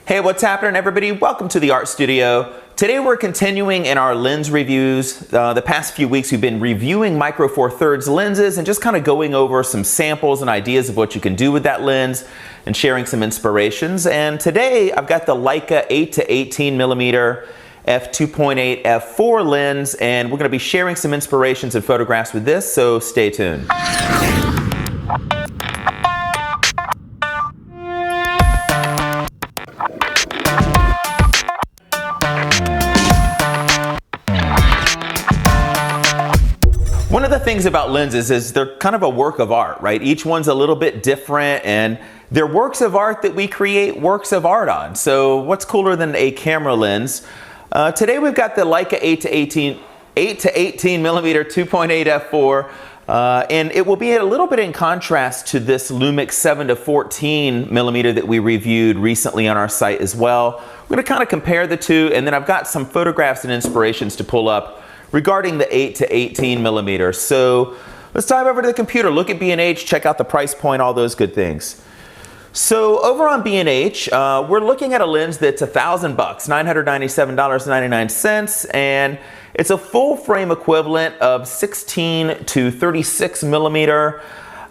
Hey, what's happening, everybody? Welcome to the Art Studio. Today we're continuing in our lens reviews. The past few weeks we've been reviewing Micro Four Thirds lenses and just kind of going over some samples and ideas of what you can do with that lens and sharing some inspirations. And today I've got the Leica 8-18mm f2.8 f4 lens, and we're going to be sharing some inspirations and photographs with this, so stay tuned. One of the things about lenses is they're kind of a work of art, right? Each one's a little bit different, and they're works of art that we create works of art on. So what's cooler than a camera lens? Today we've got the Leica 8-18mm 2.8 f4, and it will be a little bit in contrast to this Lumix 7-14mm that we reviewed recently on our site as well. We're going to kind of compare the two, and then I've got some photographs and inspirations to pull up regarding the 8-18mm. So let's dive over to the computer, look at B&H, check out the price point, all those good things. So over on B&H, we're looking at a lens that's $1,000, $997.99, and it's a full frame equivalent of 16 to 36 millimeter.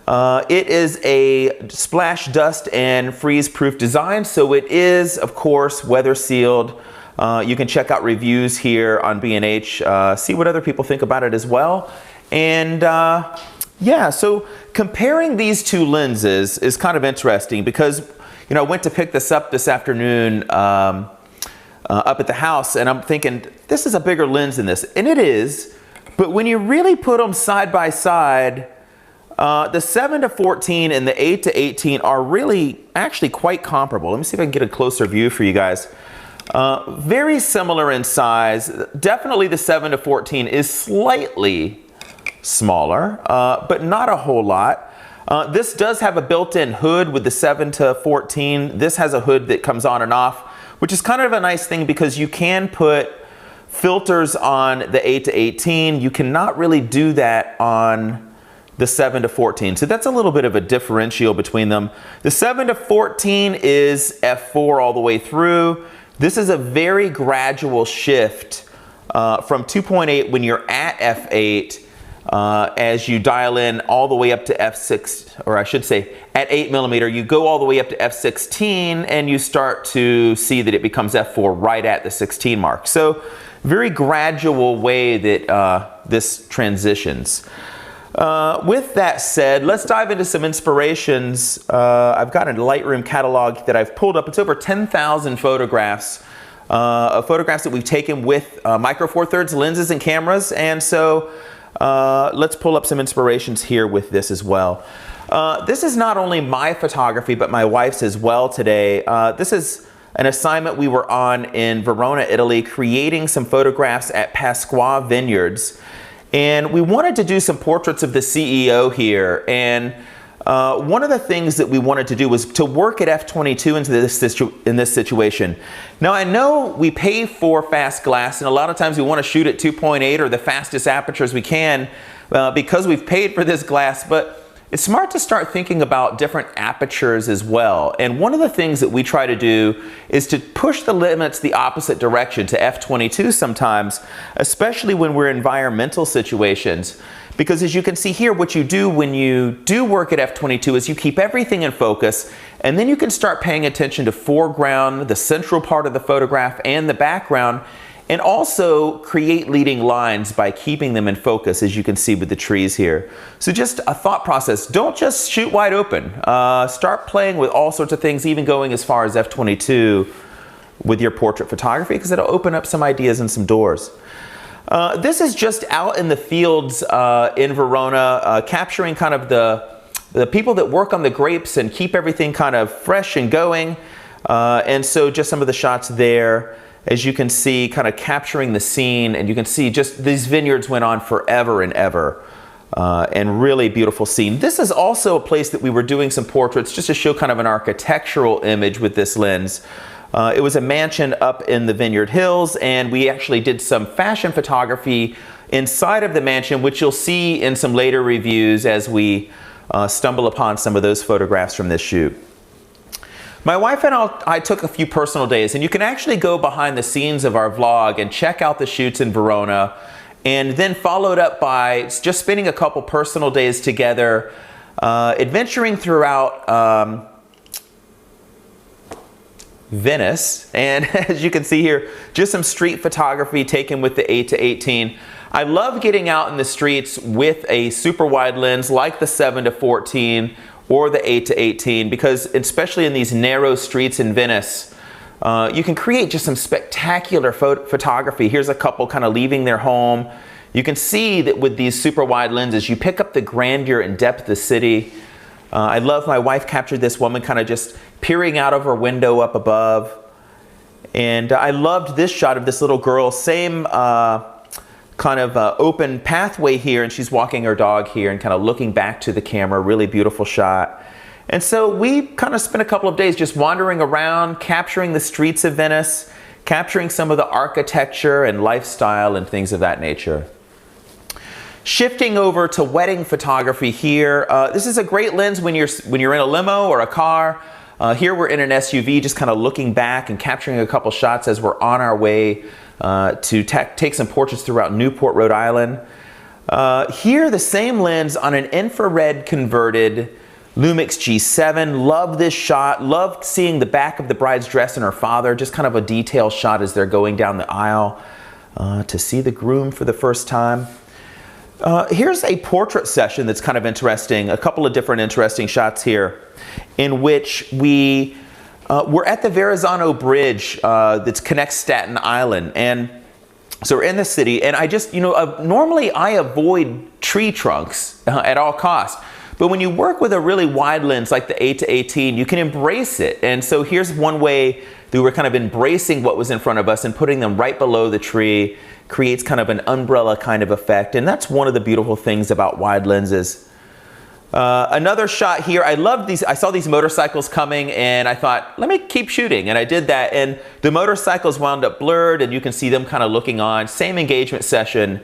It is a splash dust and freeze proof design, so it is of course weather sealed. You can check out reviews here on B&H, see what other people think about it as well. And yeah, so comparing these two lenses is kind of interesting because, you know, I went to pick this up this afternoon up at the house, and I'm thinking, this is a bigger lens than this. And it is, but when you really put them side by side, the 7-14 and the 8-18 are really actually quite comparable. Let me see if I can get a closer view for you guys. Very similar in size. Definitely the 7-14 is slightly smaller, but not a whole lot. This does have a built-in hood with the 7-14. This has a hood that comes on and off, which is kind of a nice thing because you can put filters on the 8-18. You cannot really do that on the 7-14. So that's a little bit of a differential between them. The 7-14 is f4 all the way through. This is a very gradual shift from 2.8 when you're at f8 as you dial in all the way up to f6, or I should say at 8mm, you go all the way up to f16 and you start to see that it becomes f4 right at the 16 mark. So very gradual way that this transitions. With that said, let's dive into some inspirations. I've got a Lightroom catalog that I've pulled up. It's over 10,000 photographs of photographs that we've taken with Micro Four Thirds lenses and cameras. And so let's pull up some inspirations here with this as well. This is not only my photography, but my wife's as well today. This is an assignment we were on in Verona, Italy, creating some photographs at Pasqua Vineyards. And we wanted to do some portraits of the CEO here. And one of the things that we wanted to do was to work at f22 in this situation. Now, I know we pay for fast glass, and a lot of times we want to shoot at 2.8 or the fastest apertures we can because we've paid for this glass, but it's smart to start thinking about different apertures as well. And one of the things that we try to do is to push the limits the opposite direction to f22 sometimes, especially when we're in environmental situations. Because as you can see here, what you do when you do work at f22 is you keep everything in focus, and then you can start paying attention to foreground, the central part of the photograph, and the background, and also create leading lines by keeping them in focus, as you can see with the trees here. So just a thought process. Don't just shoot wide open. Start playing with all sorts of things, even going as far as f22 with your portrait photography, because it'll open up some ideas and some doors. This is just out in the fields in Verona, capturing kind of the people that work on the grapes and keep everything kind of fresh and going. And so just some of the shots there, as you can see, kind of capturing the scene, and you can see just these vineyards went on forever and ever, and really beautiful scene. This is also a place that we were doing some portraits just to show kind of an architectural image with this lens. It was a mansion up in the Vineyard Hills, and we actually did some fashion photography inside of the mansion, which you'll see in some later reviews as we stumble upon some of those photographs from this shoot. My wife and I took a few personal days, and you can actually go behind the scenes of our vlog and check out the shoots in Verona, and then followed up by just spending a couple personal days together, adventuring throughout Venice. And as you can see here, just some street photography taken with the 8-18. I love getting out in the streets with a super wide lens like the 7-14 or the 8-18, because especially in these narrow streets in Venice, you can create just some spectacular photography. Here's a couple kind of leaving their home. You can see that with these super wide lenses, you pick up the grandeur and depth of the city. I love, my wife captured this woman kind of just peering out of her window up above. And I loved this shot of this little girl, same kind of open pathway here, and she's walking her dog here and kind of looking back to the camera. Really beautiful shot. And so we kind of spent a couple of days just wandering around, capturing the streets of Venice, capturing some of the architecture and lifestyle and things of that nature. Shifting over to wedding photography here, this is a great lens when you're in a limo or a car. Here we're in an SUV, just kind of looking back and capturing a couple shots as we're on our way to take some portraits throughout Newport, Rhode Island. Here, the same lens on an infrared converted Lumix G7. Love this shot. Love seeing the back of the bride's dress and her father. Just kind of a detailed shot as they're going down the aisle to see the groom for the first time. Here's a portrait session that's kind of interesting. A couple of different interesting shots here in which we're at the Verrazano Bridge that connects Staten Island. And so we're in the city, and I just, normally I avoid tree trunks at all costs. But when you work with a really wide lens like the 8-18, you can embrace it. And so here's one way that we're kind of embracing what was in front of us and putting them right below the tree. Creates kind of an umbrella kind of effect. And that's one of the beautiful things about wide lenses. Another shot here, I loved these. I saw these motorcycles coming and I thought, let me keep shooting. And I did that, and the motorcycles wound up blurred and you can see them kind of looking on. Same engagement session,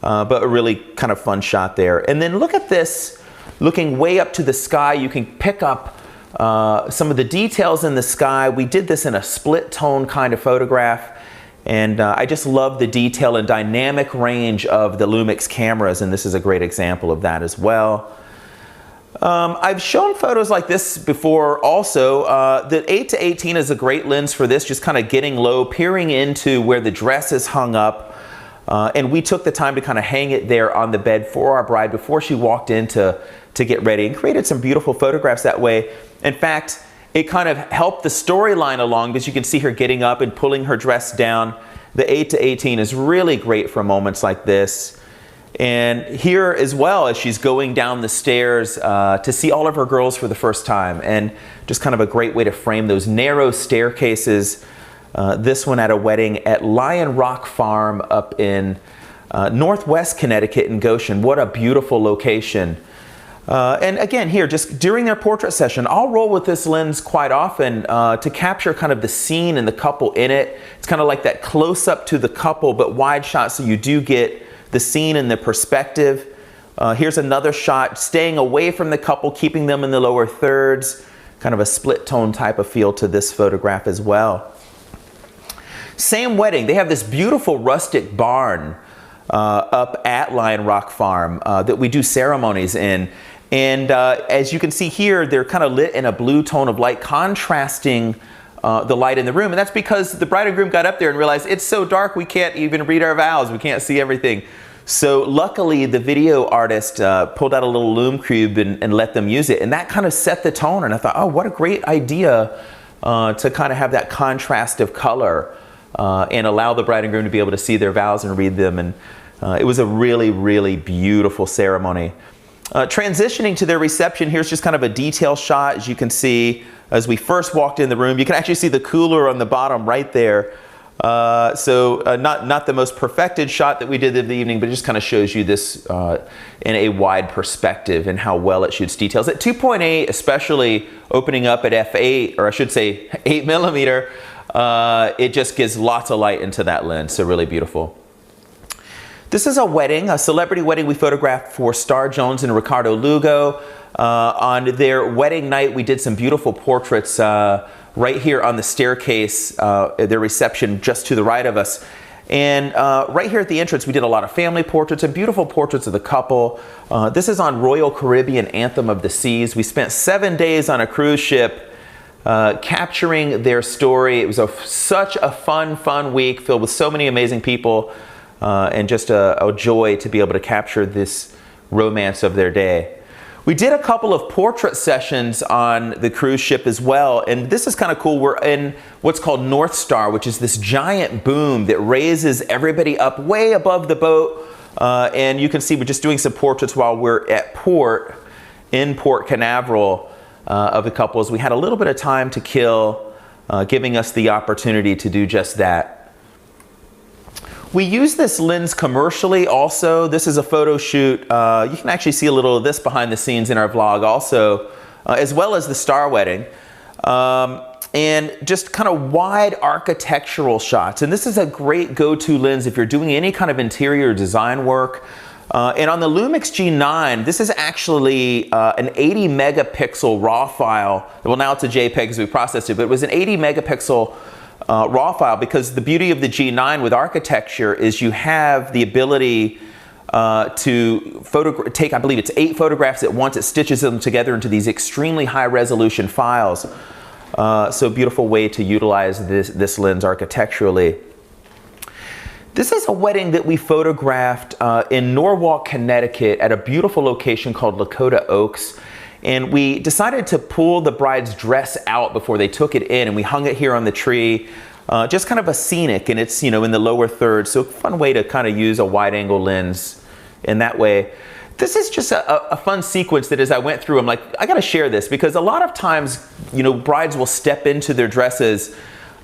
but a really kind of fun shot there. And then look at this, looking way up to the sky. You can pick up some of the details in the sky. We did this in a split tone kind of photograph. And I just love the detail and dynamic range of the Lumix cameras, and this is a great example of that as well. I've shown photos like this before also. The 8-18 is a great lens for this, just kind of getting low, peering into where the dress is hung up. And we took the time to kind of hang it there on the bed for our bride before she walked in to get ready, and created some beautiful photographs that way. In fact, it kind of helped the storyline along because you can see her getting up and pulling her dress down. The 8-18 is really great for moments like this. And here as well, as she's going down the stairs to see all of her girls for the first time, and just kind of a great way to frame those narrow staircases. This one at a wedding at Lion Rock Farm up in Northwest Connecticut in Goshen. What a beautiful location. And again, here, just during their portrait session, I'll roll with this lens quite often to capture kind of the scene and the couple in it. It's kind of like that close up to the couple, but wide shot, so you do get the scene and the perspective. Here's another shot, staying away from the couple, keeping them in the lower thirds. Kind of a split tone type of feel to this photograph as well. Same wedding, they have this beautiful rustic barn up at Lion Rock Farm that we do ceremonies in. And as you can see here, they're kind of lit in a blue tone of light, contrasting the light in the room. And that's because the bride and groom got up there and realized it's so dark we can't even read our vows, we can't see everything. So luckily the video artist pulled out a little lume cube and let them use it. And that kind of set the tone. And I thought, oh, what a great idea to kind of have that contrast of color and allow the bride and groom to be able to see their vows and read them. And it was a really, really beautiful ceremony. Transitioning to their reception, here's just kind of a detail shot. As you can see, as we first walked in the room, you can actually see the cooler on the bottom right there. Not the most perfected shot that we did in the evening, but it just kind of shows you this in a wide perspective and how well it shoots details. At 2.8, especially opening up at f8, or I should say 8mm, it just gives lots of light into that lens, so really beautiful. This is a wedding, a celebrity wedding we photographed for Star Jones and Ricardo Lugo. On their wedding night, we did some beautiful portraits right here on the staircase, their reception just to the right of us. And right here at the entrance, we did a lot of family portraits and beautiful portraits of the couple. This is on Royal Caribbean Anthem of the Seas. We spent 7 days on a cruise ship capturing their story. It was such a fun week filled with so many amazing people and just a joy to be able to capture this romance of their day. We did a couple of portrait sessions on the cruise ship as well, and this is kind of cool. We're in what's called North Star, which is this giant boom that raises everybody up way above the boat, and you can see we're just doing some portraits while we're at port, in Port Canaveral, of the couples. We had a little bit of time to kill, giving us the opportunity to do just that. We use this lens commercially also. This is a photo shoot. You can actually see a little of this behind the scenes in our vlog also, as well as the star wedding. And just kind of wide architectural shots. And this is a great go-to lens if you're doing any kind of interior design work. And on the Lumix G9, this is actually an 80 megapixel RAW file. Well, now it's a JPEG because we processed it, but it was an 80 megapixel RAW file, because the beauty of the G9 with architecture is you have the ability to take, I believe it's 8 photographs at once. It stitches them together into these extremely high resolution files. So beautiful way to utilize this lens architecturally. This is a wedding that we photographed in Norwalk, Connecticut at a beautiful location called Lakota Oaks. And we decided to pull the bride's dress out before they took it in, and we hung it here on the tree. Just kind of a scenic, and it's, in the lower third. So a fun way to kind of use a wide angle lens in that way. This is just a fun sequence that as I went through, I'm like, I gotta share this, because a lot of times, brides will step into their dresses.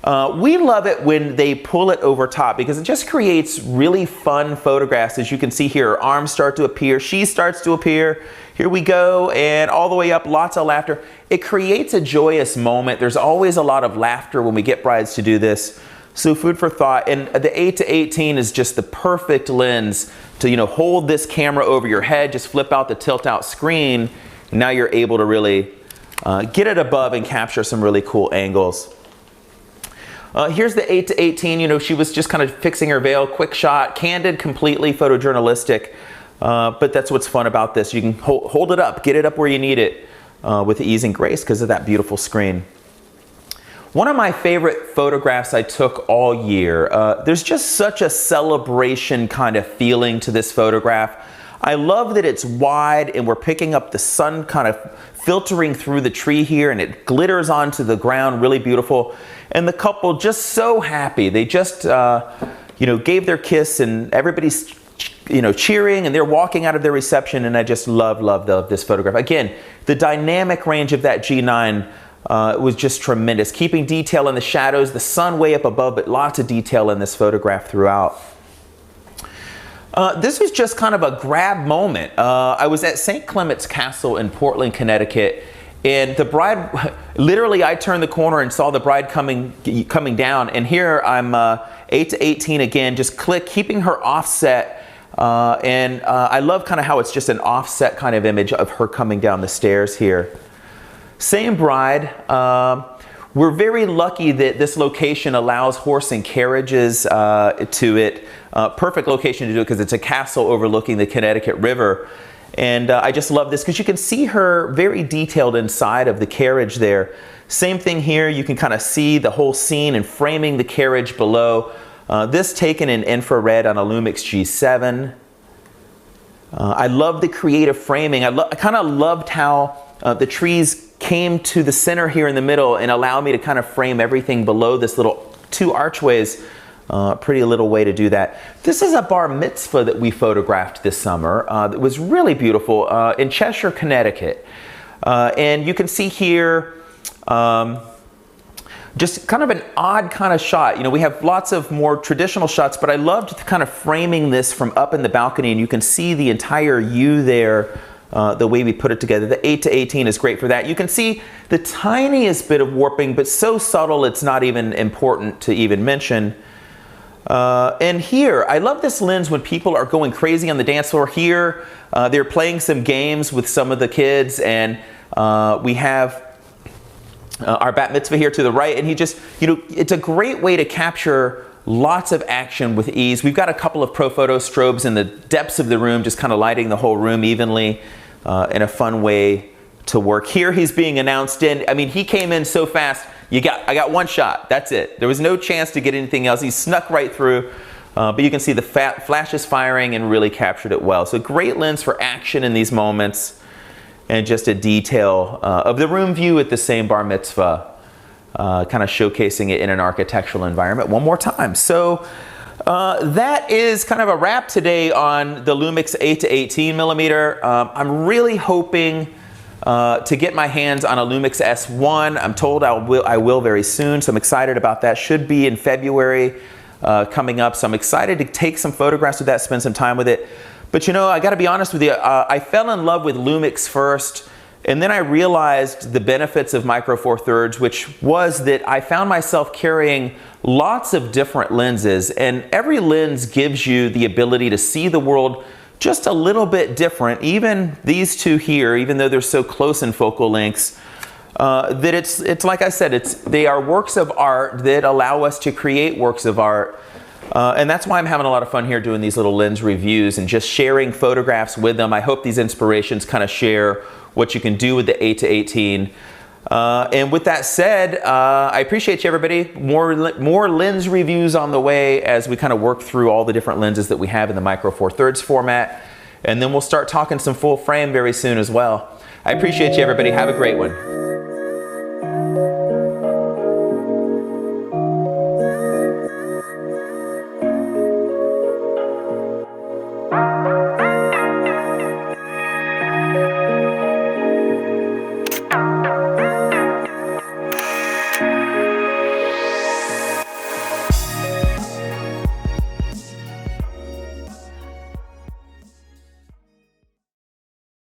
We love it when they pull it over top, because it just creates really fun photographs. As you can see here, her arms start to appear, she starts to appear. Here we go, and all the way up, lots of laughter. It creates a joyous moment. There's always a lot of laughter when we get brides to do this. So food for thought. And the 8-18 is just the perfect lens to, hold this camera over your head, just flip out the tilt out screen. Now you're able to really get it above and capture some really cool angles. Here's the 8-18, she was just kind of fixing her veil, quick shot, candid, completely photojournalistic. But that's what's fun about this. You can hold it up, get it up where you need it with ease and grace because of that beautiful screen. One of my favorite photographs I took all year. There's just such a celebration kind of feeling to this photograph. I love that it's wide and we're picking up the sun kind of filtering through the tree here, and it glitters onto the ground, really beautiful. And the couple just so happy. They just, gave their kiss, and everybody's cheering, and they're walking out of their reception, and I just love this photograph. Again, the dynamic range of that G9 was just tremendous. Keeping detail in the shadows, the sun way up above, but lots of detail in this photograph throughout. This was just kind of a grab moment. I was at St. Clement's Castle in Portland, Connecticut, and the bride, literally I turned the corner and saw the bride coming down, and here I'm 8-18 again, just keeping her offset. And I love kind of how it's just an offset kind of image of her coming down the stairs here. Same bride. We're very lucky that this location allows horse and carriages to it. Perfect location to do it because it's a castle overlooking the Connecticut River. And I just love this because you can see her very detailed inside of the carriage there. Same thing here. You can kind of see the whole scene and framing the carriage below. This taken in infrared on a Lumix G7. I love the creative framing. I kind of loved how the trees came to the center here in the middle and allowed me to kind of frame everything below this little 2 archways. Pretty little way to do that. This is a bar mitzvah that we photographed this summer. That was really beautiful in Cheshire, Connecticut. And you can see here just kind of an odd kind of shot. We have lots of more traditional shots, but I loved kind of framing this from up in the balcony, and you can see the entire U there, the way we put it together. The 8-18 is great for that. You can see the tiniest bit of warping, but so subtle it's not even important to even mention. And here, I love this lens when people are going crazy on the dance floor. Here, they're playing some games with some of the kids, and we have our bat mitzvah here to the right, and he just, it's a great way to capture lots of action with ease. We've got a couple of ProPhoto strobes in the depths of the room, just kind of lighting the whole room evenly in a fun way to work. Here he's being announced in. I mean, he came in so fast. I got one shot. That's it. There was no chance to get anything else. He snuck right through, but you can see the flashes firing and really captured it well. So great lens for action in these moments, and just a detail of the room view at the same bar mitzvah, kind of showcasing it in an architectural environment one more time. So that is kind of a wrap today on the Lumix 8-18mm. I'm really hoping to get my hands on a Lumix S1. I'm told I will very soon, so I'm excited about that. Should be in February coming up, so I'm excited to take some photographs with that, spend some time with it. But I got to be honest with you, I fell in love with Lumix first, and then I realized the benefits of Micro Four Thirds, which was that I found myself carrying lots of different lenses, and every lens gives you the ability to see the world just a little bit different. Even these two here, even though they're so close in focal lengths, that it's like I said, they are works of art that allow us to create works of art. And that's why I'm having a lot of fun here doing these little lens reviews and just sharing photographs with them. I hope these inspirations kind of share what you can do with the 8-18. And with that said, I appreciate you, everybody. More lens reviews on the way as we kind of work through all the different lenses that we have in the Micro Four Thirds format. And then we'll start talking some full frame very soon as well. I appreciate you, everybody. Have a great one.